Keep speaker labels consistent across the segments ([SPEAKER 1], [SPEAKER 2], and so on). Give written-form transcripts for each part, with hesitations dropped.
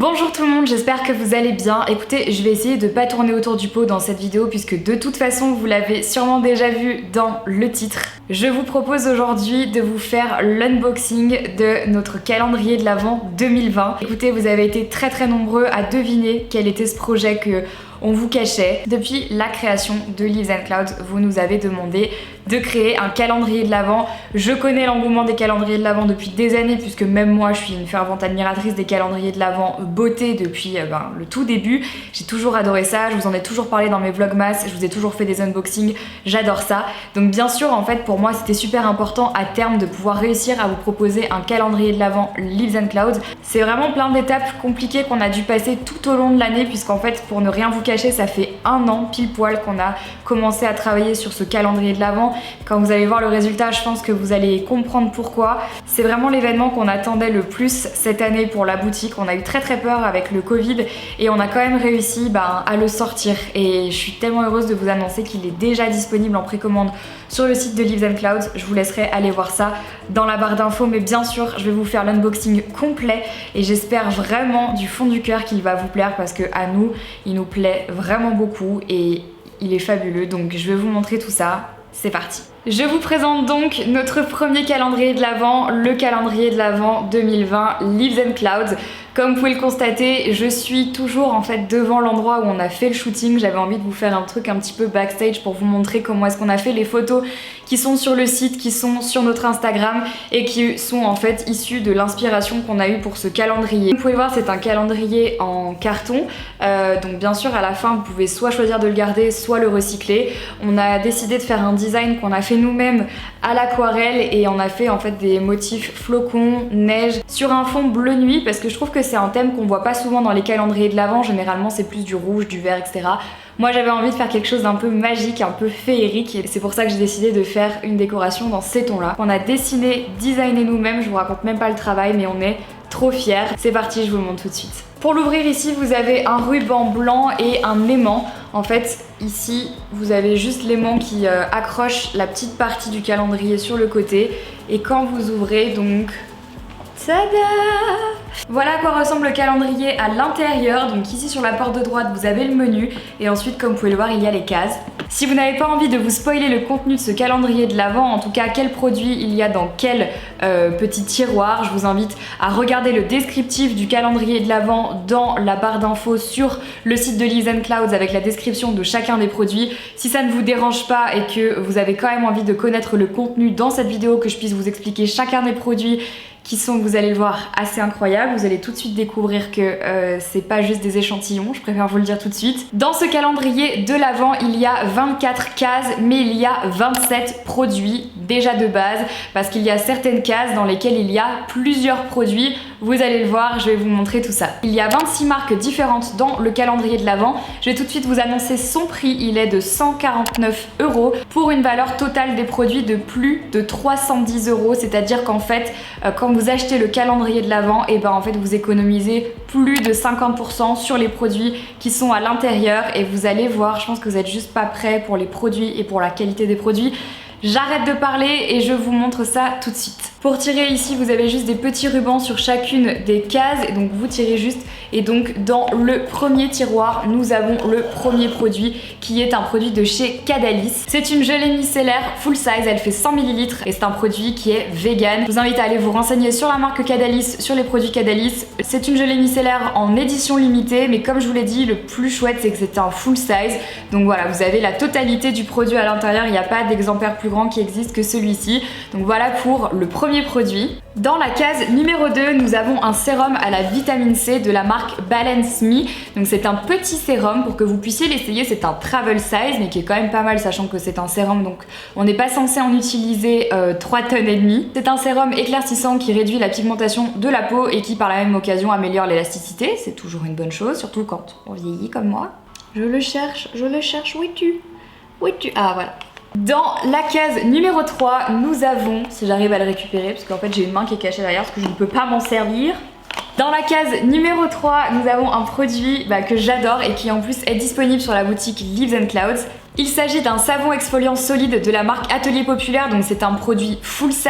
[SPEAKER 1] Bonjour tout le monde, j'espère que vous allez bien. Écoutez, je vais essayer de pas tourner autour du pot dans cette vidéo puisque de toute façon vous l'avez sûrement déjà vu dans le titre. Je vous propose aujourd'hui de vous faire l'unboxing de notre calendrier de l'Avent 2020. Écoutez, vous avez été très nombreux à deviner quel était ce projet que on vous cachait. Depuis la création de Leaves and Clouds, vous nous avez demandé de créer un calendrier de l'Avent. Je connais l'engouement des calendriers de l'Avent depuis des années puisque même moi je suis une fervente admiratrice des calendriers de l'Avent beauté depuis le tout début. J'ai toujours adoré ça, je vous en ai toujours parlé dans mes vlogmas, je vous ai toujours fait des unboxings, j'adore ça. Donc bien sûr en fait pour moi c'était super important à terme de pouvoir réussir à vous proposer un calendrier de l'Avent Leaves and Clouds. C'est vraiment plein d'étapes compliquées qu'on a dû passer tout au long de l'année puisqu'en fait pour ne rien vous cacher ça fait un an pile poil qu'on a commencé à travailler sur ce calendrier de l'Avent. Quand vous allez voir le résultat, je pense que vous allez comprendre pourquoi. C'est vraiment l'événement qu'on attendait le plus cette année pour la boutique. On a eu très peur avec le Covid et on a quand même réussi à le sortir. Et je suis tellement heureuse de vous annoncer qu'il est déjà disponible en précommande sur le site de Leaves and Clouds. Je vous laisserai aller voir ça dans la barre d'infos, mais bien sûr, je vais vous faire l'unboxing complet et j'espère vraiment du fond du cœur qu'il va vous plaire parce que à nous, il nous plaît vraiment beaucoup et il est fabuleux. Donc je vais vous montrer tout ça. C'est parti. Je vous présente donc notre premier calendrier de l'Avent, le calendrier de l'Avent 2020 Leaves and Clouds. Comme vous pouvez le constater, je suis toujours en fait devant l'endroit où on a fait le shooting. J'avais envie de vous faire un truc un petit peu backstage pour vous montrer comment est-ce qu'on a fait les photos qui sont sur le site, qui sont sur notre Instagram et qui sont en fait issues de l'inspiration qu'on a eue pour ce calendrier. Vous pouvez voir, c'est un calendrier en carton. Donc bien sûr à la fin vous pouvez soit choisir de le garder, soit le recycler. On a décidé de faire un design qu'on a fait nous-mêmes à l'aquarelle et on a fait en fait des motifs flocons, neige sur un fond bleu nuit parce que je trouve que c'est un thème qu'on voit pas souvent dans les calendriers de l'Avent. Généralement c'est plus du rouge, du vert, etc. Moi j'avais envie de faire quelque chose d'un peu magique, un peu féerique et c'est pour ça que j'ai décidé de faire une décoration dans ces tons là. On a dessiné, designé nous-mêmes, je vous raconte même pas le travail mais on est trop fiers. C'est parti, je vous le montre tout de suite. Pour l'ouvrir ici vous avez un ruban blanc et un aimant. En fait ici vous avez juste l'aimant qui accroche la petite partie du calendrier sur le côté et quand vous ouvrez donc tada! Voilà à quoi ressemble le calendrier à l'intérieur. Donc ici sur la porte de droite vous avez le menu et ensuite comme vous pouvez le voir il y a les cases. Si vous n'avez pas envie de vous spoiler le contenu de ce calendrier de l'Avent, en tout cas quel produit il y a dans quel petit tiroir, je vous invite à regarder le descriptif du calendrier de l'Avent dans la barre d'infos sur le site de Leaves and Clouds avec la description de chacun des produits. Si ça ne vous dérange pas et que vous avez quand même envie de connaître le contenu dans cette vidéo, que je puisse vous expliquer chacun des produits qui sont, vous allez le voir, assez incroyables. Vous allez tout de suite découvrir que c'est pas juste des échantillons, je préfère vous le dire tout de suite. Dans ce calendrier de l'Avent, il y a 24 cases, mais il y a 27 produits déjà de base, parce qu'il y a certaines cases dans lesquelles il y a plusieurs produits. Vous allez le voir, je vais vous montrer tout ça. Il y a 26 marques différentes dans le calendrier de l'Avent. Je vais tout de suite vous annoncer son prix, il est de 149 € pour une valeur totale des produits de plus de 310 €, c'est-à-dire qu'en fait, quand vous achetez le calendrier de l'Avent, et en fait vous économisez plus de 50% sur les produits qui sont à l'intérieur et vous allez voir, je pense que vous êtes juste pas prêts pour les produits et pour la qualité des produits. J'arrête de parler et je vous montre ça tout de suite. Pour tirer ici, vous avez juste des petits rubans sur chacune des cases et donc vous tirez juste et donc dans le premier tiroir, nous avons le premier produit qui est un produit de chez Cadalis. C'est une gelée micellaire full size, elle fait 100 ml et c'est un produit qui est vegan. Je vous invite à aller vous renseigner sur la marque Cadalis, sur les produits Cadalis. C'est une gelée micellaire en édition limitée, mais comme je vous l'ai dit, le plus chouette c'est que c'est un full size. Donc voilà, vous avez la totalité du produit à l'intérieur, il n'y a pas d'exemplaire plus grand qui existe que celui-ci. Donc voilà pour le premier produit. Dans la case numéro 2, nous avons un sérum à la vitamine C de la marque Balance Me. Donc c'est un petit sérum pour que vous puissiez l'essayer, c'est un travel size mais qui est quand même pas mal sachant que c'est un sérum donc on n'est pas censé en utiliser 3,5 tonnes. C'est un sérum éclaircissant qui réduit la pigmentation de la peau et qui par la même occasion améliore l'élasticité. C'est toujours une bonne chose, surtout quand on vieillit comme moi. Je le cherche, où es-tu? Où es-tu? Ah voilà. Dans la case numéro 3, nous avons, si j'arrive à le récupérer, parce qu'en fait j'ai une main qui est cachée derrière parce que je ne peux pas m'en servir. Dans la case numéro 3, nous avons un produit que j'adore et qui en plus est disponible sur la boutique Leaves and Clouds. Il s'agit d'un savon exfoliant solide de la marque Atelier Populaire, donc c'est un produit full size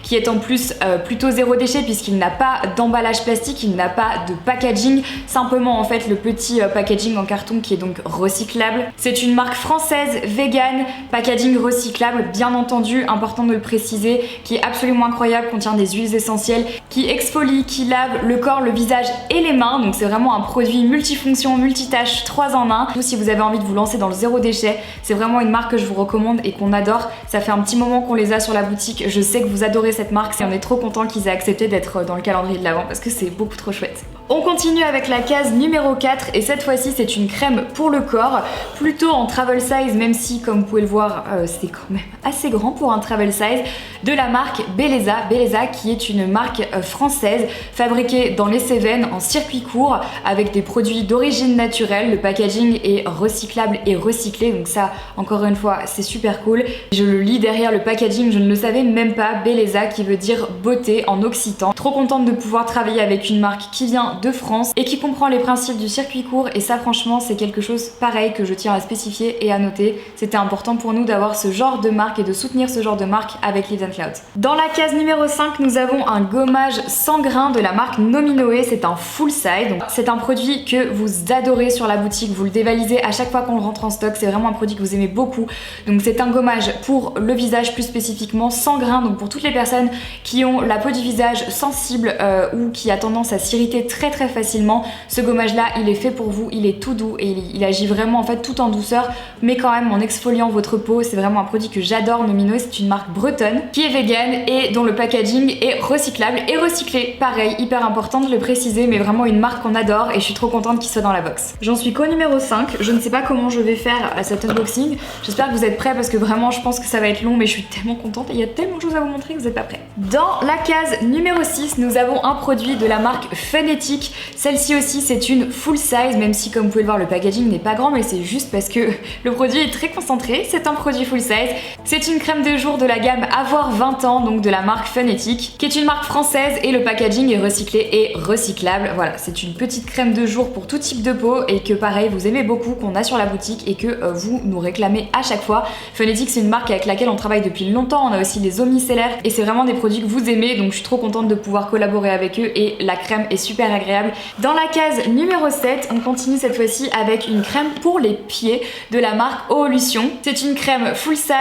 [SPEAKER 1] qui est en plus plutôt zéro déchet puisqu'il n'a pas d'emballage plastique, il n'a pas de packaging, simplement en fait le petit packaging en carton qui est donc recyclable. C'est une marque française, vegan, packaging recyclable, bien entendu, important de le préciser, qui est absolument incroyable, contient des huiles essentielles, qui exfolie, qui lave le corps, le visage et les mains, donc c'est vraiment un produit multifonction, multitâche, 3 en 1. Si vous avez envie de vous lancer dans le zéro déchet, c'est vraiment une marque que je vous recommande et qu'on adore. Ça fait un petit moment qu'on les a sur la boutique, je sais que vous adorez cette marque et on est trop content qu'ils aient accepté d'être dans le calendrier de l'Avent parce que c'est beaucoup trop chouette. On continue avec la case numéro 4 et cette fois-ci c'est une crème pour le corps, plutôt en travel size, même si comme vous pouvez le voir c'est quand même assez grand pour un travel size, de la marque Belleza. Belleza qui est une marque française fabriquée dans les Cévennes en circuit court avec des produits d'origine naturelle. Le packaging est recyclable et recyclé, donc ça encore une fois c'est super cool. Je le lis derrière le packaging, je ne le savais même pas, Belleza qui veut dire beauté en occitan. Trop contente de pouvoir travailler avec une marque qui vient de France et qui comprend les principes du circuit court et ça franchement c'est quelque chose pareil que je tiens à spécifier et à noter. C'était important pour nous d'avoir ce genre de marque et de soutenir ce genre de marque avec Live & Cloud. Dans la case numéro 5 nous avons un gommage sans grains de la marque Nominoé, c'est un full size, donc c'est un produit que vous adorez sur la boutique, vous le dévalisez à chaque fois qu'on le rentre en stock, c'est vraiment un produit que vous aimez beaucoup. Donc c'est un gommage pour le visage plus spécifiquement sans grains, donc pour toutes les personnes qui ont la peau du visage sensible ou qui a tendance à s'irriter très facilement. Ce gommage là il est fait pour vous, il est tout doux et il agit vraiment en fait tout en douceur mais quand même en exfoliant votre peau. C'est vraiment un produit que j'adore. Nominoé c'est une marque bretonne qui est vegan et dont le packaging est recyclable et recyclé, pareil, hyper important de le préciser, mais vraiment une marque qu'on adore et je suis trop contente qu'il soit dans la box. J'en suis qu'au numéro 5, je ne sais pas comment je vais faire à cet unboxing, j'espère que vous êtes prêts parce que vraiment je pense que ça va être long mais je suis tellement contente et il y a tellement de choses à vous montrer que vous n'êtes pas prêts. Dans la case numéro 6 nous avons un produit de la marque Phonetic. Celle-ci aussi c'est une full size, même si comme vous pouvez le voir le packaging n'est pas grand, mais c'est juste parce que le produit est très concentré. C'est un produit full size, c'est une crème de jour de la gamme Avoir 20 ans, donc de la marque Phonetic, qui est une marque française et le packaging est recyclé et recyclable. Voilà, c'est une petite crème de jour pour tout type de peau et que pareil vous aimez beaucoup, qu'on a sur la boutique et que vous nous réclamez à chaque fois. Phonetic c'est une marque avec laquelle on travaille depuis longtemps, on a aussi les eaux micellaires et c'est vraiment des produits que vous aimez, donc je suis trop contente de pouvoir collaborer avec eux et la crème est super agréable. Dans la case numéro 7, on continue cette fois-ci avec une crème pour les pieds de la marque Oolution. C'est une crème full size,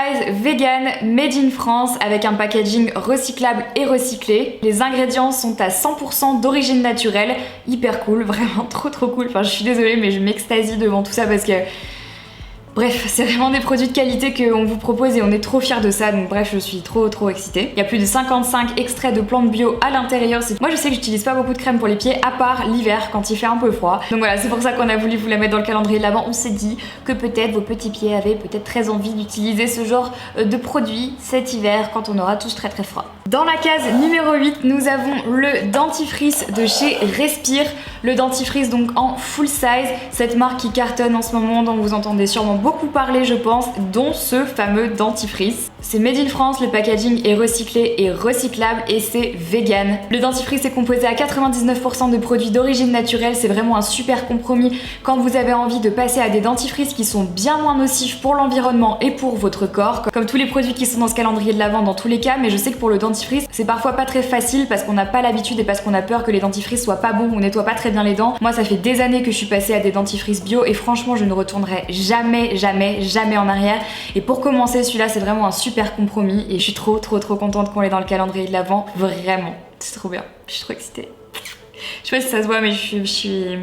[SPEAKER 1] vegan, made in France avec un packaging recyclable et recyclé. Les ingrédients sont à 100% d'origine naturelle, hyper cool, vraiment trop cool. Enfin je suis désolée mais je m'extasie devant tout ça parce que bref, c'est vraiment des produits de qualité qu'on vous propose et on est trop fiers de ça, donc bref, je suis trop excitée. Il y a plus de 55 extraits de plantes bio à l'intérieur. Moi je sais que j'utilise pas beaucoup de crème pour les pieds, à part l'hiver quand il fait un peu froid. Donc voilà, c'est pour ça qu'on a voulu vous la mettre dans le calendrier de l'Avent. On s'est dit que peut-être vos petits pieds avaient peut-être très envie d'utiliser ce genre de produit cet hiver quand on aura tous très froid. Dans la case numéro 8, nous avons le dentifrice de chez Respire. Le dentifrice donc en full size, cette marque qui cartonne en ce moment, dont vous entendez sûrement beaucoup parler je pense, dont ce fameux dentifrice. C'est made in France, le packaging est recyclé et recyclable et c'est vegan. Le dentifrice est composé à 99% de produits d'origine naturelle, c'est vraiment un super compromis quand vous avez envie de passer à des dentifrices qui sont bien moins nocifs pour l'environnement et pour votre corps, comme tous les produits qui sont dans ce calendrier de l'Avent dans tous les cas, mais je sais que pour le dentifrice c'est parfois pas très facile parce qu'on n'a pas l'habitude et parce qu'on a peur que les dentifrices soient pas bons ou nettoient pas très bien les dents. Moi ça fait des années que je suis passée à des dentifrices bio et franchement je ne retournerai jamais en arrière, et pour commencer celui-là c'est vraiment un super compromis et je suis trop contente qu'on l'ait dans le calendrier de l'Avent, vraiment c'est trop bien, je suis trop excitée. Je sais pas si ça se voit mais je suis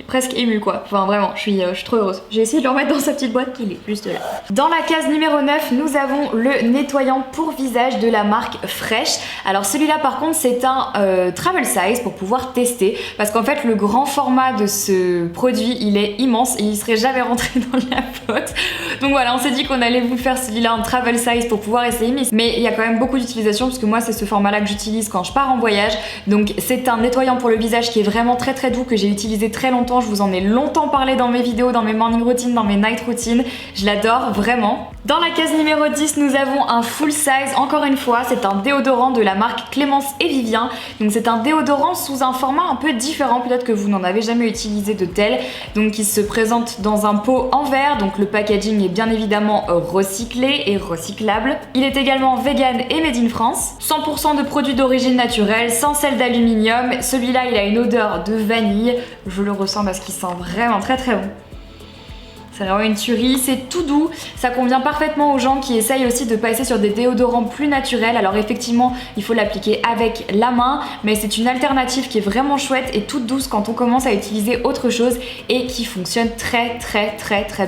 [SPEAKER 1] presque émue quoi, enfin vraiment, je suis trop heureuse. J'ai essayé de le remettre dans sa petite boîte qu'il est juste là. Dans la case numéro 9, nous avons le nettoyant pour visage de la marque Fresh. Alors celui-là par contre c'est un travel size pour pouvoir tester, parce qu'en fait le grand format de ce produit il est immense et il serait jamais rentré dans la boîte. Donc voilà, on s'est dit qu'on allait vous faire celui-là en travel size pour pouvoir essayer, mais il y a quand même beaucoup d'utilisation parce que moi c'est ce format-là que j'utilise quand je pars en voyage. Donc c'est un nettoyant pour le visage qui est vraiment très doux, que j'ai utilisé très longtemps, je vous en ai longtemps parlé dans mes vidéos, dans mes morning routines, dans mes night routines, je l'adore vraiment. Dans la case numéro 10, nous avons un full size, encore une fois, c'est un déodorant de la marque Clémence et Vivien. Donc c'est un déodorant sous un format un peu différent, peut-être que vous n'en avez jamais utilisé de tel. Donc il se présente dans un pot en verre, donc le packaging est bien évidemment recyclé et recyclable. Il est également vegan et made in France. 100% de produits d'origine naturelle, sans sel d'aluminium. Celui-là, il a une odeur de vanille. Je le ressens parce qu'il sent vraiment très très bon. C'est vraiment une tuerie, c'est tout doux, ça convient parfaitement aux gens qui essayent aussi de passer sur des déodorants plus naturels. Alors effectivement, il faut l'appliquer avec la main, mais c'est une alternative qui est vraiment chouette et toute douce quand on commence à utiliser autre chose et qui fonctionne très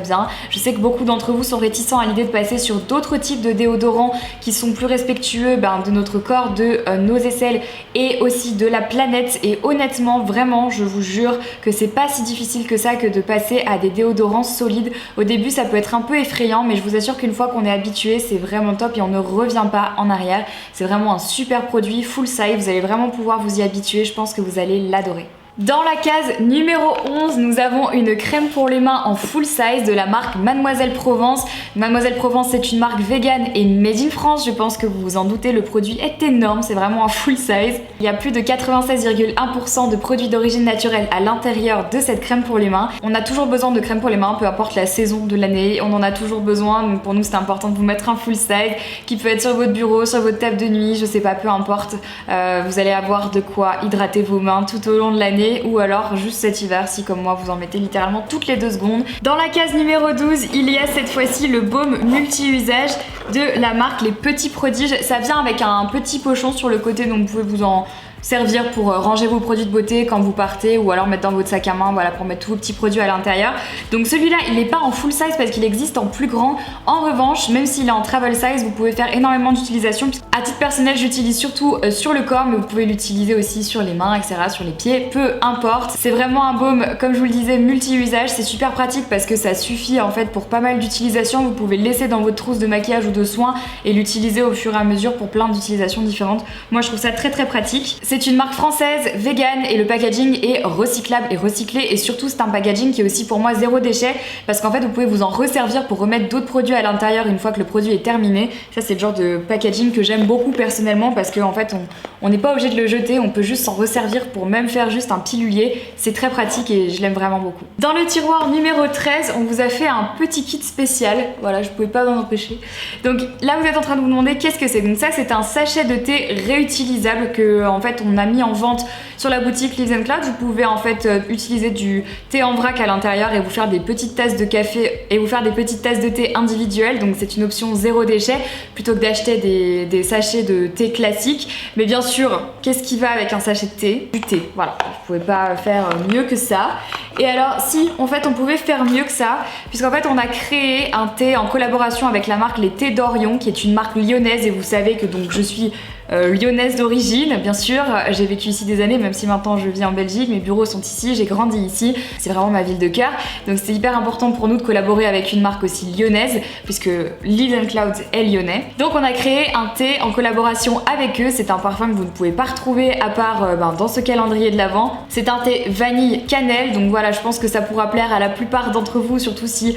[SPEAKER 1] bien. Je sais que beaucoup d'entre vous sont réticents à l'idée de passer sur d'autres types de déodorants qui sont plus respectueux de notre corps, de nos aisselles et aussi de la planète. Et honnêtement, vraiment, je vous jure que c'est pas si difficile que ça que de passer à des déodorants solides. Au début ça peut être un peu effrayant, mais je vous assure qu'une fois qu'on est habitué, c'est vraiment top et on ne revient pas en arrière. C'est vraiment un super produit full size, vous allez vraiment pouvoir vous y habituer, je pense que vous allez l'adorer. Dans la case numéro 11, nous avons une crème pour les mains en full size de la marque Mademoiselle Provence. Mademoiselle Provence, c'est une marque vegan et made in France, je pense que vous vous en doutez, le produit est énorme, c'est vraiment un full size. Il y a plus de 96,1% de produits d'origine naturelle à l'intérieur de cette crème pour les mains. On a toujours besoin de crème pour les mains, peu importe la saison de l'année, on en a toujours besoin, donc pour nous c'est important de vous mettre un full size qui peut être sur votre bureau, sur votre table de nuit, je sais pas, peu importe. Vous allez avoir de quoi hydrater vos mains tout au long de l'année. Ou alors juste cet hiver si comme moi vous en mettez littéralement toutes les 2 secondes. Dans la case numéro 12, il y a cette fois-ci le baume multi-usage de la marque Les Petits Prodiges. Ça vient avec un petit pochon sur le côté, donc vous pouvez vous en servir pour ranger vos produits de beauté quand vous partez ou alors mettre dans votre sac à main, voilà, pour mettre tous vos petits produits à l'intérieur. Donc celui-là il n'est pas en full size parce qu'il existe en plus grand. En revanche, même s'il est en travel size, vous pouvez faire énormément d'utilisation. À titre personnel, j'utilise surtout sur le corps, mais vous pouvez l'utiliser aussi sur les mains, etc., sur les pieds, peu importe. C'est vraiment un baume, comme je vous le disais, multi-usage. C'est super pratique parce que ça suffit en fait pour pas mal d'utilisations. Vous pouvez le laisser dans votre trousse de maquillage ou de soins et l'utiliser au fur et à mesure pour plein d'utilisations différentes. Moi je trouve ça très pratique. C'est une marque française, vegan, et le packaging est recyclable et recyclé, et surtout c'est un packaging qui est aussi pour moi zéro déchet parce qu'en fait vous pouvez vous en resservir pour remettre d'autres produits à l'intérieur une fois que le produit est terminé. Ça c'est le genre de packaging que j'aime beaucoup personnellement parce qu'en fait on n'est pas obligé de le jeter, on peut juste s'en resservir pour même faire juste un pilulier. C'est très pratique et je l'aime vraiment beaucoup. Dans le tiroir numéro 13, on vous a fait un petit kit spécial, voilà, je pouvais pas m'en empêcher. Donc là vous êtes en train de vous demander qu'est-ce que c'est. Donc ça c'est un sachet de thé réutilisable que en fait on a mis en vente sur la boutique Leaves & Clouds. Vous pouvez en fait utiliser du thé en vrac à l'intérieur et vous faire des petites tasses de café et vous faire des petites tasses de thé individuelles. Donc c'est une option zéro déchet plutôt que d'acheter des sachets de thé classiques. Mais bien sûr, qu'est-ce qui va avec un sachet de thé? Du thé, voilà. Je pouvais pas faire mieux que ça. Et alors si, en fait on pouvait faire mieux que ça, puisqu'en fait on a créé un thé en collaboration avec la marque Les Thés d'Orion, qui est une marque lyonnaise, et vous savez que donc je suis lyonnaise d'origine, bien sûr. J'ai vécu ici des années, même si maintenant je vis en Belgique, mes bureaux sont ici, j'ai grandi ici, c'est vraiment ma ville de cœur. Donc c'est hyper important pour nous de collaborer avec une marque aussi lyonnaise, puisque Leaves & Clouds est lyonnais. Donc on a créé un thé en collaboration avec eux. C'est un parfum que vous ne pouvez pas retrouver à part dans ce calendrier de l'Avent. C'est un thé vanille cannelle, donc voilà, je pense que ça pourra plaire à la plupart d'entre vous, surtout si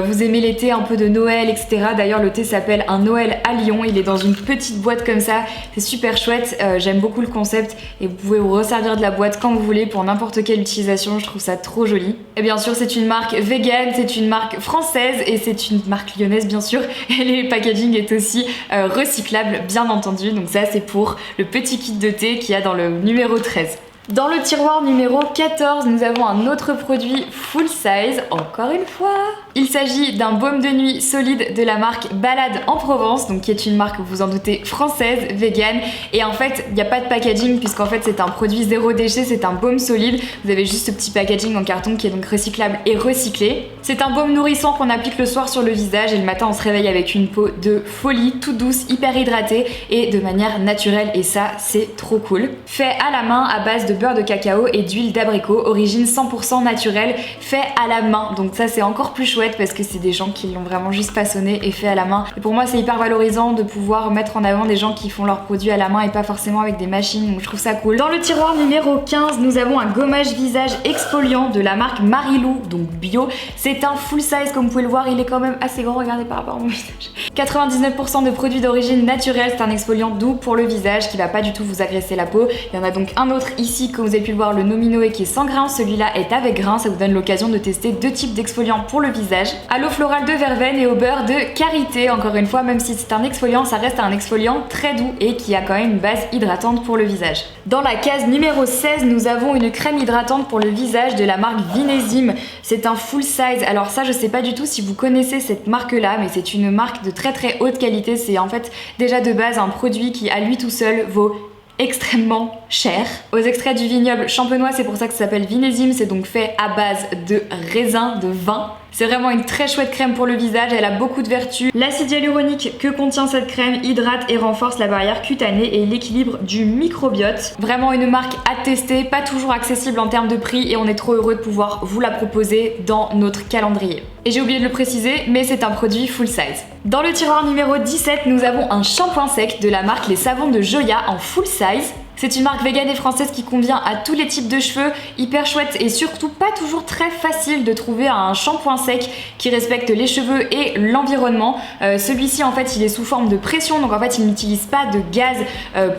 [SPEAKER 1] vous aimez les thés un peu de Noël, etc. D'ailleurs le thé s'appelle un Noël à Lyon, il est dans une petite boîte comme ça, c'est super chouette, j'aime beaucoup le concept et vous pouvez vous resservir de la boîte quand vous voulez pour n'importe quelle utilisation, je trouve ça trop joli. Et bien sûr c'est une marque vegan, c'est une marque française et c'est une marque lyonnaise bien sûr, et le packaging est aussi recyclable bien entendu, donc ça c'est pour le petit kit de thé qu'il y a dans le numéro 13. Dans le tiroir numéro 14, nous avons un autre produit full size, encore une fois. Il s'agit d'un baume de nuit solide de la marque Balade en Provence, donc qui est une marque, vous vous en doutez, française, vegan. Et en fait, il n'y a pas de packaging puisqu'en fait c'est un produit zéro déchet, c'est un baume solide. Vous avez juste ce petit packaging en carton qui est donc recyclable et recyclé. C'est un baume nourrissant qu'on applique le soir sur le visage et le matin on se réveille avec une peau de folie, toute douce, hyper hydratée et de manière naturelle, et ça c'est trop cool. Fait à la main à base de beurre de cacao et d'huile d'abricot, origine 100% naturelle, fait à la main. Donc ça c'est encore plus chouette parce que c'est des gens qui l'ont vraiment juste façonné et fait à la main. Et pour moi c'est hyper valorisant de pouvoir mettre en avant des gens qui font leurs produits à la main et pas forcément avec des machines, donc je trouve ça cool. Dans le tiroir numéro 15, nous avons un gommage visage exfoliant de la marque Marilou, donc bio. C'est un full size comme vous pouvez le voir, il est quand même assez grand, regardez par rapport à mon visage. 99% de produits d'origine naturelle, c'est un exfoliant doux pour le visage qui va pas du tout vous agresser la peau. Il y en a donc un autre ici, comme vous avez pu le voir, le Nominoé qui est sans grains, celui-là est avec grains, ça vous donne l'occasion de tester deux types d'exfoliants pour le visage. À l'eau florale de verveine et au beurre de karité, encore une fois, même si c'est un exfoliant, ça reste un exfoliant très doux et qui a quand même une base hydratante pour le visage. Dans la case numéro 16, nous avons une crème hydratante pour le visage de la marque Vinésime. C'est un full size, alors ça je sais pas du tout si vous connaissez cette marque là, mais c'est une marque de très haute qualité. C'est en fait déjà de base un produit qui à lui tout seul vaut extrêmement cher. Aux extraits du vignoble champenois, c'est pour ça que ça s'appelle Vinésime, c'est donc fait à base de raisin, de vin. C'est vraiment une très chouette crème pour le visage, elle a beaucoup de vertus. L'acide hyaluronique que contient cette crème hydrate et renforce la barrière cutanée et l'équilibre du microbiote. Vraiment une marque à tester, pas toujours accessible en termes de prix et on est trop heureux de pouvoir vous la proposer dans notre calendrier. Et j'ai oublié de le préciser, mais c'est un produit full size. Dans le tiroir numéro 17, nous avons un shampoing sec de la marque Les Savons de Joya en full size. C'est une marque végane et française qui convient à tous les types de cheveux, hyper chouette et surtout pas toujours très facile de trouver un shampoing sec qui respecte les cheveux et l'environnement. Celui-ci en fait il est sous forme de pression, donc en fait il n'utilise pas de gaz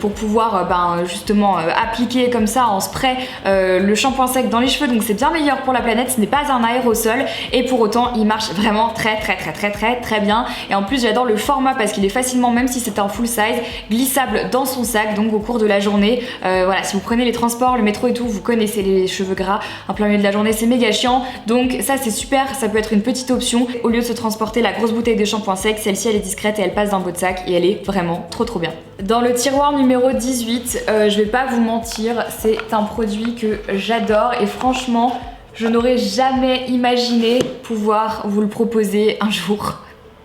[SPEAKER 1] pour pouvoir justement appliquer comme ça en spray le shampoing sec dans les cheveux, donc c'est bien meilleur pour la planète, ce n'est pas un aérosol et pour autant il marche vraiment très bien. Et en plus j'adore le format parce qu'il est facilement, même si c'est un full size, glissable dans son sac, donc au cours de la journée. Voilà, si vous prenez les transports, le métro et tout, vous connaissez les cheveux gras en plein milieu de la journée, c'est méga chiant, donc ça c'est super, ça peut être une petite option. Au lieu de se transporter la grosse bouteille de shampoing sec, celle-ci elle est discrète et elle passe dans votre sac et elle est vraiment trop bien. Dans le tiroir numéro 18, je vais pas vous mentir, c'est un produit que j'adore et franchement je n'aurais jamais imaginé pouvoir vous le proposer un jour,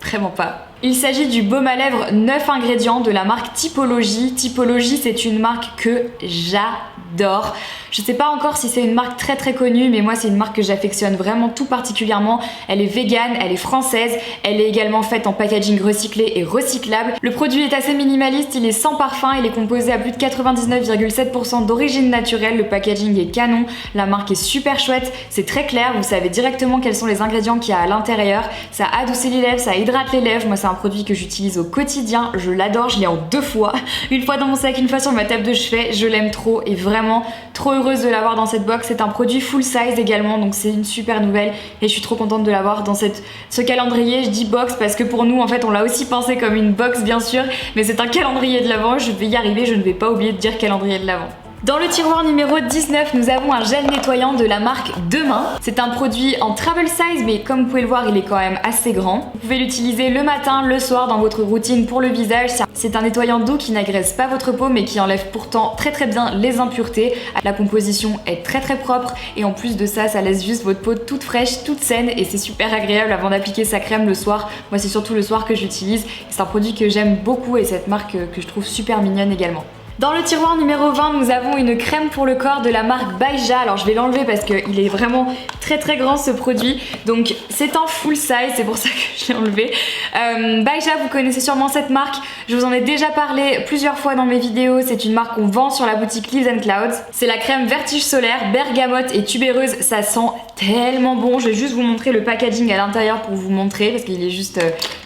[SPEAKER 1] vraiment pas. Il s'agit du baume à lèvres 9 ingrédients de la marque Typologie. Typologie, c'est une marque que j'adore. Je sais pas encore si c'est une marque très connue, mais moi c'est une marque que j'affectionne vraiment tout particulièrement. Elle est végane, elle est française, elle est également faite en packaging recyclé et recyclable. Le produit est assez minimaliste, il est sans parfum, il est composé à plus de 99,7% d'origine naturelle, le packaging est canon, la marque est super chouette, c'est très clair, vous savez directement quels sont les ingrédients qu'il y a à l'intérieur, ça adoucit les lèvres, ça hydrate les lèvres, moi c'est un produit que j'utilise au quotidien, je l'adore, je l'ai en 2 fois, une fois dans mon sac, une fois sur ma table de chevet, je l'aime trop et vraiment trop heureuse de l'avoir dans cette box. C'est un produit full size également, donc c'est une super nouvelle et je suis trop contente de l'avoir dans ce calendrier. Je dis box parce que pour nous en fait on l'a aussi pensé comme une box bien sûr, mais c'est un calendrier de l'Avent, je vais y arriver, je ne vais pas oublier de dire calendrier de l'Avent. Dans le tiroir numéro 19, nous avons un gel nettoyant de la marque Demain. C'est un produit en travel size, mais comme vous pouvez le voir, il est quand même assez grand. Vous pouvez l'utiliser le matin, le soir dans votre routine pour le visage. C'est un nettoyant doux qui n'agresse pas votre peau, mais qui enlève pourtant très bien les impuretés. La composition est très propre et en plus de ça, ça laisse juste votre peau toute fraîche, toute saine et c'est super agréable avant d'appliquer sa crème le soir. Moi, c'est surtout le soir que j'utilise. C'est un produit que j'aime beaucoup et cette marque que je trouve super mignonne également. Dans le tiroir numéro 20, nous avons une crème pour le corps de la marque Baïja. Alors je vais l'enlever parce qu'il est vraiment très grand ce produit. Donc c'est un full size, c'est pour ça que je l'ai enlevé. Baïja, vous connaissez sûrement cette marque. Je vous en ai déjà parlé plusieurs fois dans mes vidéos. C'est une marque qu'on vend sur la boutique Leaves and Clouds. C'est la crème vertige solaire, bergamote et tubéreuse. Ça sent tellement bon. Je vais juste vous montrer le packaging à l'intérieur pour vous montrer parce qu'il est juste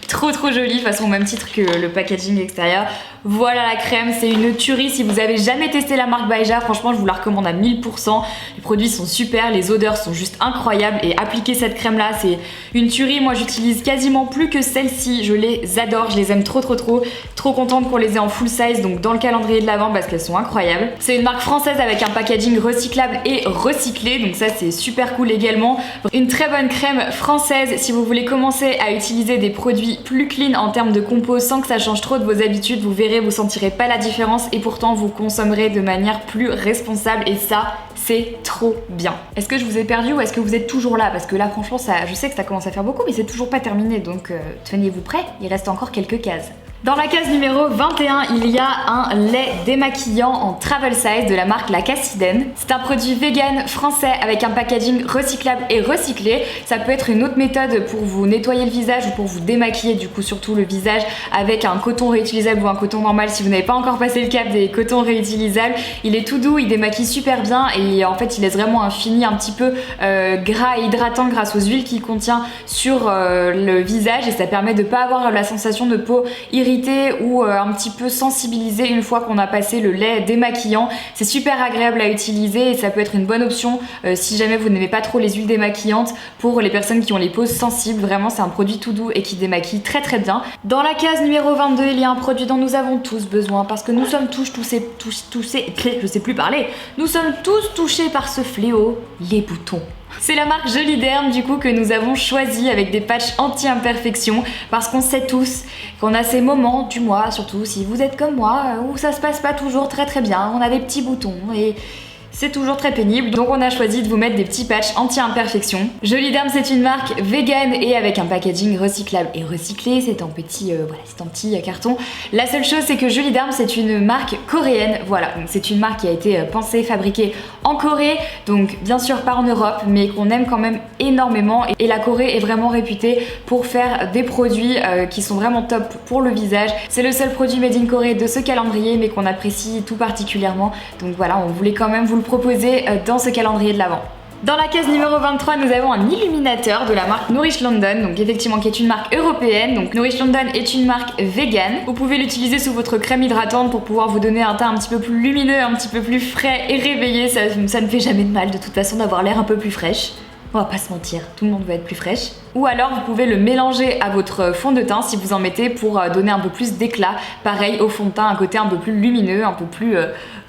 [SPEAKER 1] trop joli, de façon au même titre que le packaging extérieur. Voilà la crème, c'est une tuerie. Si vous avez jamais testé la marque Baïja, franchement je vous la recommande à 1000%. Les produits sont super, les odeurs sont juste incroyables et appliquer cette crème là c'est une tuerie. Moi j'utilise quasiment plus que celle-ci, je les adore, je les aime trop contente qu'on les ait en full size, donc dans le calendrier de l'Avent parce qu'elles sont incroyables. C'est une marque française avec un packaging recyclable et recyclé, donc ça c'est super cool également. Une très bonne crème française si vous voulez commencer à utiliser des produits plus clean en termes de compos sans que ça change trop de vos habitudes. Vous verrez, vous sentirez pas la différence et pourtant vous consommerez de manière plus responsable et ça c'est trop bien. Est-ce que je vous ai perdu ou est-ce que vous êtes toujours là? Parce que là franchement je sais que ça commence à faire beaucoup mais c'est toujours pas terminé, donc tenez-vous prêts, il reste encore quelques cases. Dans la case numéro 21, il y a un lait démaquillant en travel size de la marque La Cassiden. C'est un produit vegan français avec un packaging recyclable et recyclé. Ça peut être une autre méthode pour vous nettoyer le visage ou pour vous démaquiller, du coup surtout le visage, avec un coton réutilisable ou un coton normal si vous n'avez pas encore passé le cap des cotons réutilisables. Il est tout doux, il démaquille super bien et en fait il laisse vraiment un fini un petit peu gras et hydratant grâce aux huiles qu'il contient sur le visage, et ça permet de ne pas avoir la sensation de peau irritée ou un petit peu sensibilisé une fois qu'on a passé le lait démaquillant. C'est super agréable à utiliser et ça peut être une bonne option si jamais vous n'aimez pas trop les huiles démaquillantes pour les personnes qui ont les peaux sensibles. Vraiment c'est un produit tout doux et qui démaquille très très bien. Dans la case numéro 22, il y a un produit dont nous avons tous besoin parce que nous sommes tous touchés, je sais plus parler, nous sommes tous touchés par ce fléau, les boutons. C'est la marque Joliderm du coup que nous avons choisi avec des patchs anti-imperfection parce qu'on sait tous qu'on a ces moments du mois, surtout si vous êtes comme moi, où ça se passe pas toujours très très bien, on a des petits boutons et c'est toujours très pénible, donc on a choisi de vous mettre des petits patchs anti-imperfection. Joliderm c'est une marque vegan et avec un packaging recyclable et recyclé, c'est en petit, c'est en petit carton. La seule chose c'est que Joliderm c'est une marque coréenne, voilà, donc c'est une marque qui a été pensée, fabriquée en Corée, donc bien sûr pas en Europe, mais qu'on aime quand même énormément, et la Corée est vraiment réputée pour faire des produits qui sont vraiment top pour le visage. C'est le seul produit made in Corée de ce calendrier, mais qu'on apprécie tout particulièrement, donc voilà, on voulait quand même vous le proposer dans ce calendrier de l'Avent. Dans la case numéro 23, nous avons un illuminateur de la marque Nourish London, donc effectivement qui est une marque européenne. Donc Nourish London est une marque vegan. Vous pouvez l'utiliser sous votre crème hydratante pour pouvoir vous donner un teint un petit peu plus lumineux, un petit peu plus frais et réveillé. Ça ne fait jamais de mal de toute façon d'avoir l'air un peu plus fraîche. On va pas se mentir, tout le monde veut être plus fraîche. Ou alors vous pouvez le mélanger à votre fond de teint si vous en mettez pour donner un peu plus d'éclat. Pareil au fond de teint, un côté un peu plus lumineux, un peu plus...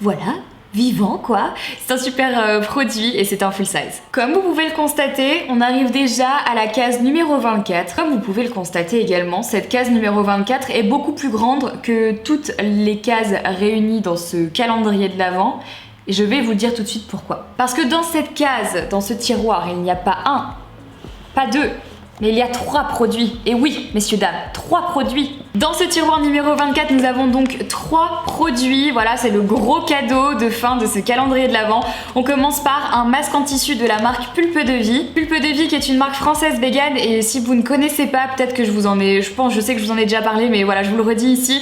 [SPEAKER 1] voilà, vivant quoi. C'est un super produit et c'est un full size. Comme vous pouvez le constater, on arrive déjà à la case numéro 24. Comme vous pouvez le constater également, cette case numéro 24 est beaucoup plus grande que toutes les cases réunies dans ce calendrier de l'Avent. Et je vais vous dire tout de suite pourquoi. Parce que dans cette case, dans ce tiroir, il n'y a pas un, pas deux, mais il y a 3 produits. Et oui, messieurs, dames, 3 produits. Dans ce tiroir numéro 24, nous avons donc 3 produits. Voilà, c'est le gros cadeau de fin de ce calendrier de l'Avent. On commence par un masque en tissu de la marque Pulpe de Vie. Pulpe de Vie qui est une marque française vegan, et si vous ne connaissez pas, peut-être que je sais que je vous en ai déjà parlé, mais voilà, je vous le redis ici.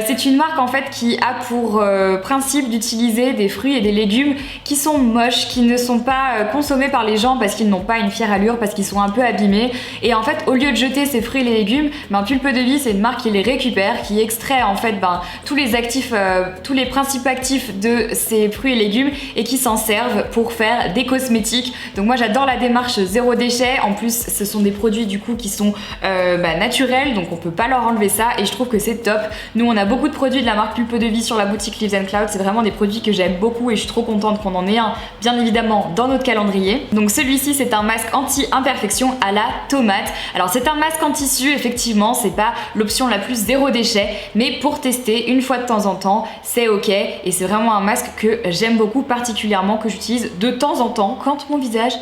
[SPEAKER 1] C'est une marque en fait qui a pour principe d'utiliser des fruits et des légumes qui sont moches, qui ne sont pas consommés par les gens parce qu'ils n'ont pas une fière allure, parce qu'ils sont un peu abîmés. Et en fait, au lieu de jeter ces fruits et les légumes, Pulpe de Vie c'est une marque qui les récupère, qui extrait en fait tous les actifs, tous les principes actifs de ces fruits et légumes et qui s'en servent pour faire des cosmétiques. Donc moi j'adore la démarche zéro déchet. En plus ce sont des produits du coup qui sont naturels, donc on peut pas leur enlever ça et je trouve que c'est top. Nous on a beaucoup de produits de la marque Pulpe de Vie sur la boutique Leaves and Clouds. C'est vraiment des produits que j'aime beaucoup et je suis trop contente qu'on en ait un bien évidemment dans notre calendrier. Donc celui-ci c'est un masque anti-imperfection à la tomate. Alors c'est un masque en tissu, effectivement c'est pas l'option la plus zéro déchet, mais pour tester une fois de temps en temps c'est ok, et c'est vraiment un masque que j'aime beaucoup, particulièrement que j'utilise de temps en temps quand mon visage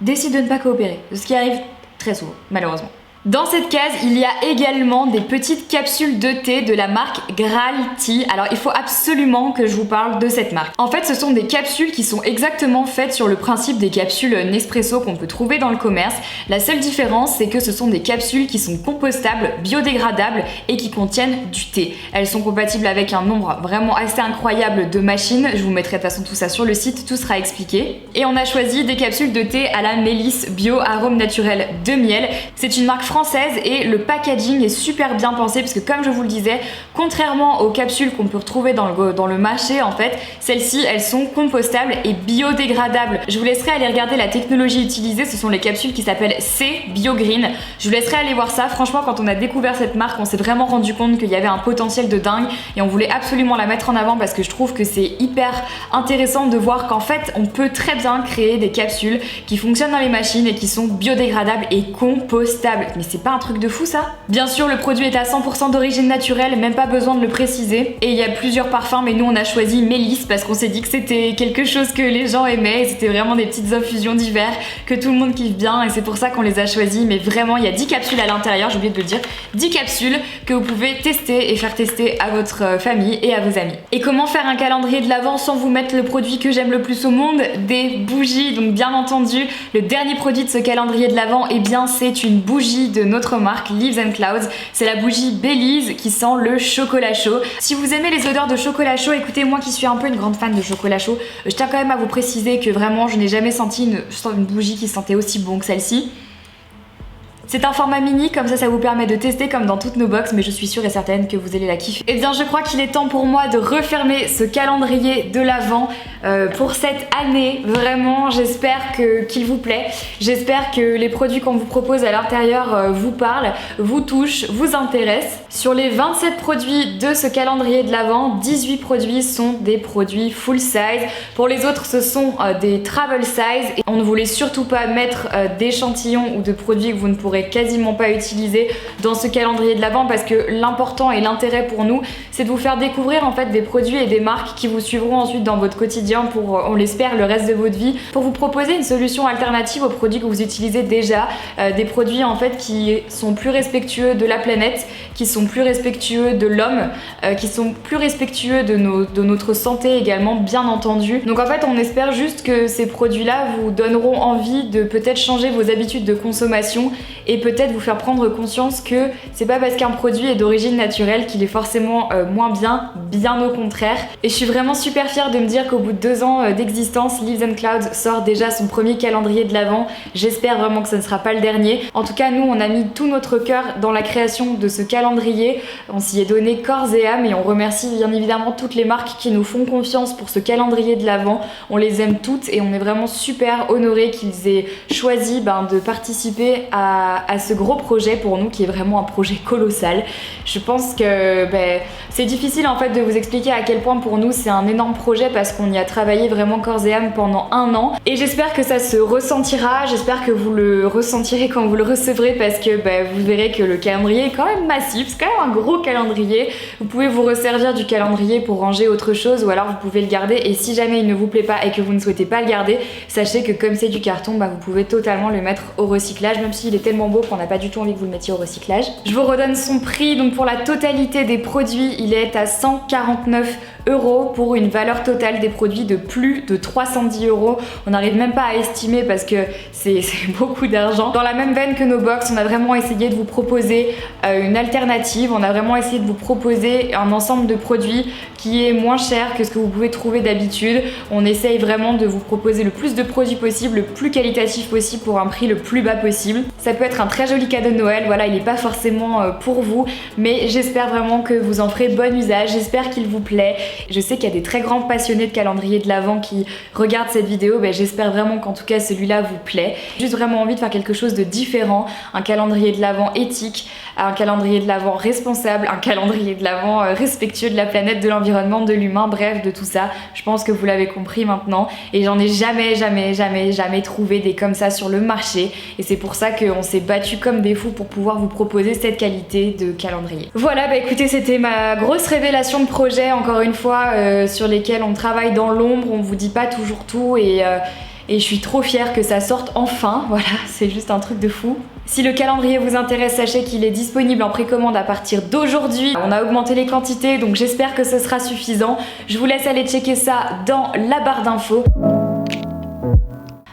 [SPEAKER 1] décide de ne pas coopérer, ce qui arrive très souvent malheureusement. Dans cette case, il y a également des petites capsules de thé de la marque Graal Tea. Alors il faut absolument que je vous parle de cette marque. En fait, ce sont des capsules qui sont exactement faites sur le principe des capsules Nespresso qu'on peut trouver dans le commerce. La seule différence, c'est que ce sont des capsules qui sont compostables, biodégradables et qui contiennent du thé. Elles sont compatibles avec un nombre vraiment assez incroyable de machines. Je vous mettrai de toute façon tout ça sur le site, tout sera expliqué. Et on a choisi des capsules de thé à la mélisse bio arôme naturel de miel. C'est une marque française et le packaging est super bien pensé parce que comme je vous le disais, contrairement aux capsules qu'on peut retrouver dans le marché, en fait, celles-ci elles sont compostables et biodégradables. Je vous laisserai aller regarder la technologie utilisée, ce sont les capsules qui s'appellent C BioGreen. Je vous laisserai aller voir ça. Franchement, quand on a découvert cette marque, on s'est vraiment rendu compte qu'il y avait un potentiel de dingue et on voulait absolument la mettre en avant parce que je trouve que c'est hyper intéressant de voir qu'en fait on peut très bien créer des capsules qui fonctionnent dans les machines et qui sont biodégradables et compostables. Mais c'est pas un truc de fou ça? Bien sûr, le produit est à 100% d'origine naturelle, même pas besoin de le préciser. Et il y a plusieurs parfums, mais nous on a choisi Mélisse parce qu'on s'est dit que c'était quelque chose que les gens aimaient. C'était vraiment des petites infusions d'hiver que tout le monde kiffe bien et c'est pour ça qu'on les a choisis. Mais vraiment, il y a 10 capsules à l'intérieur, j'ai oublié de le dire. 10 capsules que vous pouvez tester et faire tester à votre famille et à vos amis. Et comment faire un calendrier de l'Avent sans vous mettre le produit que j'aime le plus au monde? Des bougies. Donc bien entendu, le dernier produit de ce calendrier de l'Avent, eh bien c'est une bougie de notre marque Leaves and Clouds. C'est la bougie Belize qui sent le chocolat chaud. Si vous aimez les odeurs de chocolat chaud, écoutez, moi qui suis un peu une grande fan de chocolat chaud, je tiens quand même à vous préciser que vraiment je n'ai jamais senti une bougie qui sentait aussi bon que celle-ci. C'est un format mini, comme ça vous permet de tester comme dans toutes nos box, mais je suis sûre et certaine que vous allez la kiffer. Et bien je crois qu'il est temps pour moi de refermer ce calendrier de l'Avent pour cette année. Vraiment, j'espère qu'il vous plaît. J'espère que les produits qu'on vous propose à l'intérieur vous parlent, vous touchent, vous intéressent. Sur les 27 produits de ce calendrier de l'Avent, 18 produits sont des produits full size. Pour les autres, ce sont des travel size. Et on ne voulait surtout pas mettre d'échantillons ou de produits que vous ne pourrez quasiment pas utiliser dans ce calendrier de l'Avent parce que l'important et l'intérêt pour nous, c'est de vous faire découvrir en fait des produits et des marques qui vous suivront ensuite dans votre quotidien pour, on l'espère, le reste de votre vie, pour vous proposer une solution alternative aux produits que vous utilisez déjà, des produits en fait qui sont plus respectueux de la planète, qui sont plus respectueux de l'homme, qui sont plus respectueux de notre santé également, bien entendu. Donc en fait, on espère juste que ces produits-là vous donneront envie de peut-être changer vos habitudes de consommation et peut-être vous faire prendre conscience que c'est pas parce qu'un produit est d'origine naturelle qu'il est forcément moins bien, bien au contraire. Et je suis vraiment super fière de me dire qu'au bout de 2 ans d'existence, Leaves and Clouds sort déjà son premier calendrier de l'Avent. J'espère vraiment que ce ne sera pas le dernier. En tout cas, nous, on a mis tout notre cœur dans la création de ce calendrier. On s'y est donné corps et âme et on remercie bien évidemment toutes les marques qui nous font confiance pour ce calendrier de l'Avent. On les aime toutes et on est vraiment super honorés qu'ils aient choisi de participer à ce gros projet pour nous qui est vraiment un projet colossal. Je pense que c'est difficile en fait de vous expliquer à quel point pour nous c'est un énorme projet parce qu'on y a travaillé vraiment corps et âme pendant 1 an et j'espère que ça se ressentira, j'espère que vous le ressentirez quand vous le recevrez parce que vous verrez que le calendrier est quand même massif, c'est quand même un gros calendrier. Vous pouvez vous resservir du calendrier pour ranger autre chose ou alors vous pouvez le garder et si jamais il ne vous plaît pas et que vous ne souhaitez pas le garder, sachez que comme c'est du carton, vous pouvez totalement le mettre au recyclage même s'il est tellement beau qu'on n'a pas du tout envie que vous le mettiez au recyclage. Je vous redonne son prix, donc pour la totalité des produits, il est à 149 € pour une valeur totale des produits de plus de 310 €. On n'arrive même pas à estimer parce que c'est beaucoup d'argent. Dans la même veine que nos box, on a vraiment essayé de vous proposer une alternative, on a vraiment essayé de vous proposer un ensemble de produits qui est moins cher que ce que vous pouvez trouver d'habitude. On essaye vraiment de vous proposer le plus de produits possible, le plus qualitatif possible pour un prix le plus bas possible. Ça peut être un très joli cadeau de Noël, voilà, il n'est pas forcément pour vous, mais j'espère vraiment que vous en ferez bon usage, j'espère qu'il vous plaît. Je sais qu'il y a des très grands passionnés de calendrier de l'Avent qui regardent cette vidéo, j'espère vraiment qu'en tout cas celui-là vous plaît. J'ai juste vraiment envie de faire quelque chose de différent, un calendrier de l'Avent éthique, un calendrier de l'Avent responsable, un calendrier de l'Avent respectueux de la planète, de l'environnement, de l'humain, bref, de tout ça. Je pense que vous l'avez compris maintenant et j'en ai jamais trouvé des comme ça sur le marché et c'est pour ça qu'on s'est battu comme des fous pour pouvoir vous proposer cette qualité de calendrier. Voilà, écoutez, c'était ma grosse révélation de projet, encore une fois, sur lesquels on travaille dans l'ombre, on vous dit pas toujours tout et je suis trop fière que ça sorte enfin, voilà, c'est juste un truc de fou. Si le calendrier vous intéresse, sachez qu'il est disponible en précommande à partir d'aujourd'hui. On a augmenté les quantités, donc j'espère que ce sera suffisant. Je vous laisse aller checker ça dans la barre d'infos.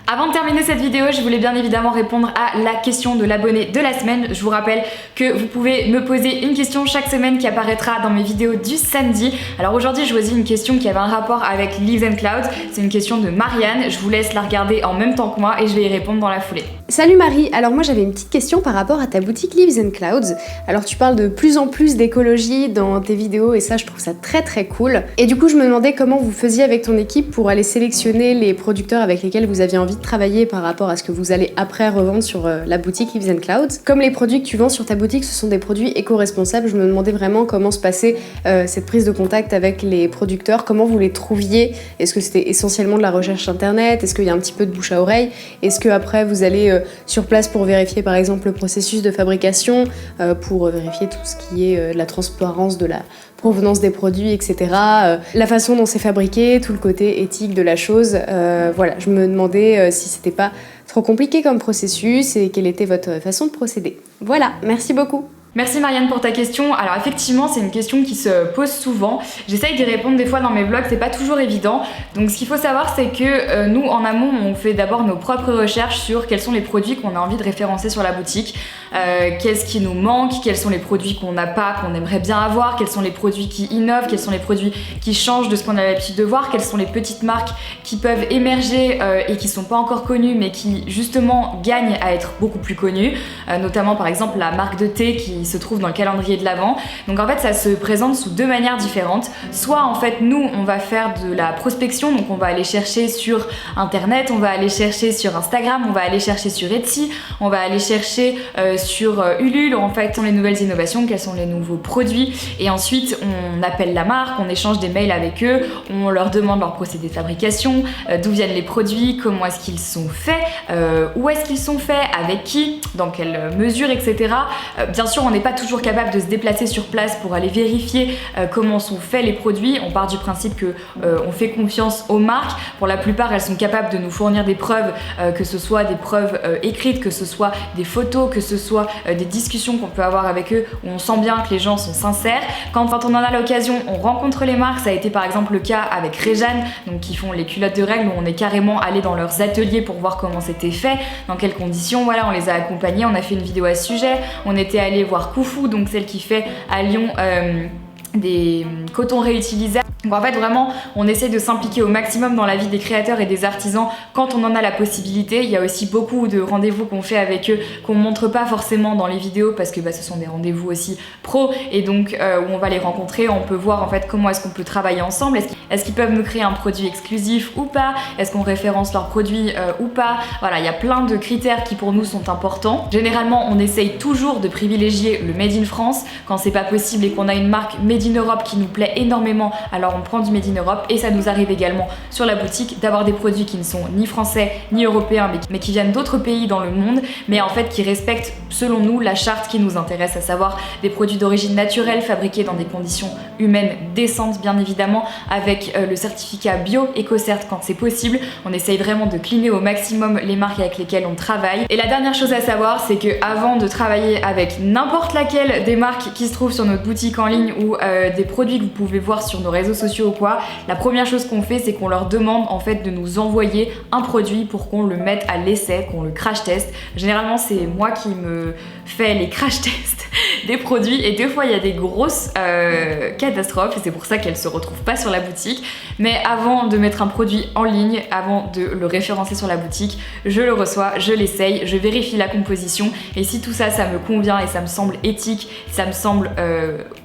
[SPEAKER 1] Avant de terminer cette vidéo, je voulais bien évidemment répondre à la question de l'abonné de la semaine. Je vous rappelle que vous pouvez me poser une question chaque semaine qui apparaîtra dans mes vidéos du samedi. Alors aujourd'hui, je choisis une question qui avait un rapport avec Leaves and Clouds. C'est une question de Marianne. Je vous laisse la regarder en même temps que moi et je vais y répondre dans la foulée.
[SPEAKER 2] Salut Marie, alors moi j'avais une petite question par rapport à ta boutique Leaves and Clouds. Alors tu parles de plus en plus d'écologie dans tes vidéos et ça je trouve ça très cool. Et du coup je me demandais comment vous faisiez avec ton équipe pour aller sélectionner les producteurs avec lesquels vous aviez envie envie de travailler par rapport à ce que vous allez après revendre sur la boutique Leaves & Clouds. Comme les produits que tu vends sur ta boutique, ce sont des produits éco-responsables, je me demandais vraiment comment se passait cette prise de contact avec les producteurs, comment vous les trouviez, est-ce que c'était essentiellement de la recherche internet, est-ce qu'il y a un petit peu de bouche à oreille, est-ce que après vous allez sur place pour vérifier par exemple le processus de fabrication, pour vérifier tout ce qui est de la transparence de la provenance des produits, etc. La façon dont c'est fabriqué, tout le côté éthique de la chose. Voilà, je me demandais si c'était pas trop compliqué comme processus et quelle était votre façon de procéder. Voilà, merci beaucoup.
[SPEAKER 1] Merci Marianne pour ta question. Alors effectivement, c'est une question qui se pose souvent. J'essaye d'y répondre des fois dans mes vlogs, c'est pas toujours évident. Donc ce qu'il faut savoir, c'est que nous, en amont, on fait d'abord nos propres recherches sur quels sont les produits qu'on a envie de référencer sur la boutique, qu'est-ce qui nous manque, quels sont les produits qu'on n'a pas, qu'on aimerait bien avoir, quels sont les produits qui innovent, quels sont les produits qui changent de ce qu'on a l'habitude de voir, quelles sont les petites marques qui peuvent émerger et qui sont pas encore connues, mais qui justement gagnent à être beaucoup plus connues, notamment par exemple la marque de thé qui se trouve dans le calendrier de l'Avent. Donc en fait ça se présente sous deux manières différentes. Soit en fait nous on va faire de la prospection, donc on va aller chercher sur internet, on va aller chercher sur Instagram, on va aller chercher sur Etsy, on va aller chercher sur Ulule, en fait, quelles sont les nouvelles innovations, quels sont les nouveaux produits, et ensuite on appelle la marque, on échange des mails avec eux, on leur demande leur procédé de fabrication, d'où viennent les produits, comment est-ce qu'ils sont faits, où est-ce qu'ils sont faits, avec qui, dans quelle mesure, etc. Bien sûr on n'est pas toujours capable de se déplacer sur place pour aller vérifier comment sont faits les produits. On part du principe que on fait confiance aux marques. Pour la plupart, elles sont capables de nous fournir des preuves, que ce soit des preuves écrites, que ce soit des photos, que ce soit des discussions qu'on peut avoir avec eux où on sent bien que les gens sont sincères. Quand on en a l'occasion, on rencontre les marques. Ça a été par exemple le cas avec Réjeanne, donc qui font les culottes de règles, où on est carrément allé dans leurs ateliers pour voir comment c'était fait, dans quelles conditions. Voilà, on les a accompagnés, on a fait une vidéo à ce sujet. On était allé voir Koufou, donc celle qui fait à Lyon des cotons réutilisables. Donc en fait vraiment on essaie de s'impliquer au maximum dans la vie des créateurs et des artisans quand on en a la possibilité. Il y a aussi beaucoup de rendez-vous qu'on fait avec eux qu'on montre pas forcément dans les vidéos parce que ce sont des rendez-vous aussi pro, et donc où on va les rencontrer, on peut voir en fait comment est-ce qu'on peut travailler ensemble, est-ce qu'ils peuvent nous créer un produit exclusif ou pas, est-ce qu'on référence leurs produits ou pas. Voilà, il y a plein de critères qui pour nous sont importants. Généralement on essaye toujours de privilégier le Made in France quand c'est pas possible et qu'on a une marque Made in Europe qui nous plaît énormément, alors on prend du Made in Europe. Et ça nous arrive également sur la boutique d'avoir des produits qui ne sont ni français ni européens mais qui viennent d'autres pays dans le monde, mais en fait qui respectent selon nous la charte qui nous intéresse, à savoir des produits d'origine naturelle fabriqués dans des conditions humaines décentes bien évidemment, avec le certificat bio EcoCert quand c'est possible. On essaye vraiment de cleaner au maximum les marques avec lesquelles on travaille. Et la dernière chose à savoir, c'est que avant de travailler avec n'importe laquelle des marques qui se trouvent sur notre boutique en ligne ou des produits que vous pouvez voir sur nos réseaux sociaux ou quoi, la première chose qu'on fait, c'est qu'on leur demande en fait de nous envoyer un produit pour qu'on le mette à l'essai, qu'on le crash test. Généralement c'est moi qui me fais les crash tests des produits, et des fois il y a des grosses catastrophes et c'est pour ça qu'elles se retrouvent pas sur la boutique. Mais avant de mettre un produit en ligne, avant de le référencer sur la boutique, je le reçois, je l'essaye, je vérifie la composition, et si tout ça, ça me convient et ça me semble éthique, ça me semble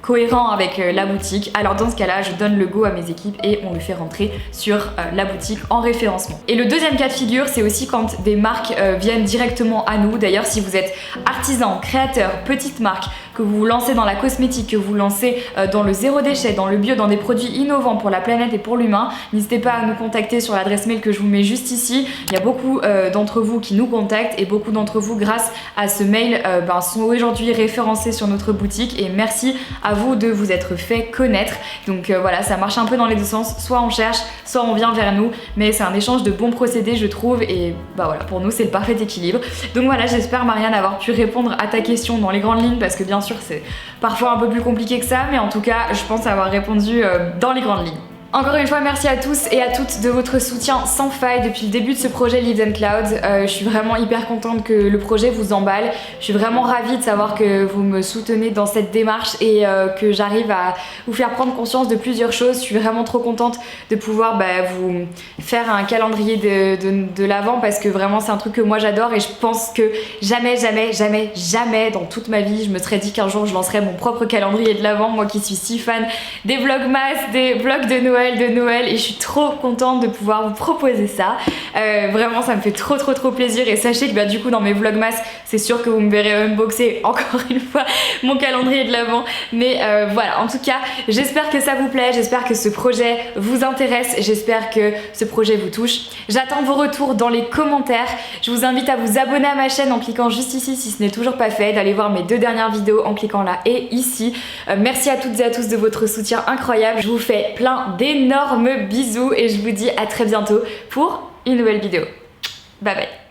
[SPEAKER 1] cohérent avec la boutique, alors dans ce cas-là, je donne le go à mes équipes et on le fait rentrer sur la boutique en référencement. Et le deuxième cas de figure, c'est aussi quand des marques viennent directement à nous. D'ailleurs, si vous êtes artisan, créateur, petite marque, que vous vous lancez dans la cosmétique, que vous lancez dans le zéro déchet, dans le bio, dans des produits innovants pour la planète et pour l'humain, n'hésitez pas à nous contacter sur l'adresse mail que je vous mets juste ici. Il y a beaucoup d'entre vous qui nous contactent, et beaucoup d'entre vous, grâce à ce mail, sont aujourd'hui référencés sur notre boutique, et merci à vous de vous être fait connaître. Donc voilà, ça marche un peu dans les deux sens, soit on cherche, soit on vient vers nous, mais c'est un échange de bons procédés je trouve, et voilà, pour nous c'est le parfait équilibre. Donc voilà, j'espère Marianne avoir pu répondre à ta question dans les grandes lignes, parce que bien sûr c'est parfois un peu plus compliqué que ça, mais en tout cas je pense avoir répondu dans les grandes lignes. Encore une fois, merci à tous et à toutes de votre soutien sans faille depuis le début de ce projet Leaves & Clouds. Je suis vraiment hyper contente que le projet vous emballe. Je suis vraiment ravie de savoir que vous me soutenez dans cette démarche et que j'arrive à vous faire prendre conscience de plusieurs choses. Je suis vraiment trop contente de pouvoir vous faire un calendrier de l'Avent, parce que vraiment c'est un truc que moi j'adore, et je pense que jamais dans toute ma vie je me serais dit qu'un jour je lancerais mon propre calendrier de l'Avent, moi qui suis si fan des vlogmas, des vlogs de Noël naturel de Noël et je suis trop contente de pouvoir vous proposer ça. Vraiment ça me fait trop plaisir et sachez que du coup dans mes vlogmas c'est sûr que vous me verrez unboxer encore une fois mon calendrier de l'Avent, mais voilà, en tout cas j'espère que ça vous plaît, j'espère que ce projet vous intéresse, j'espère que ce projet vous touche. J'attends vos retours dans les commentaires, je vous invite à vous abonner à ma chaîne en cliquant juste ici si ce n'est toujours pas fait, d'aller voir mes 2 dernières vidéos en cliquant là et ici. Merci à toutes et à tous de votre soutien incroyable, je vous fais plein d'énormes bisous et je vous dis à très bientôt pour une nouvelle vidéo. Bye bye.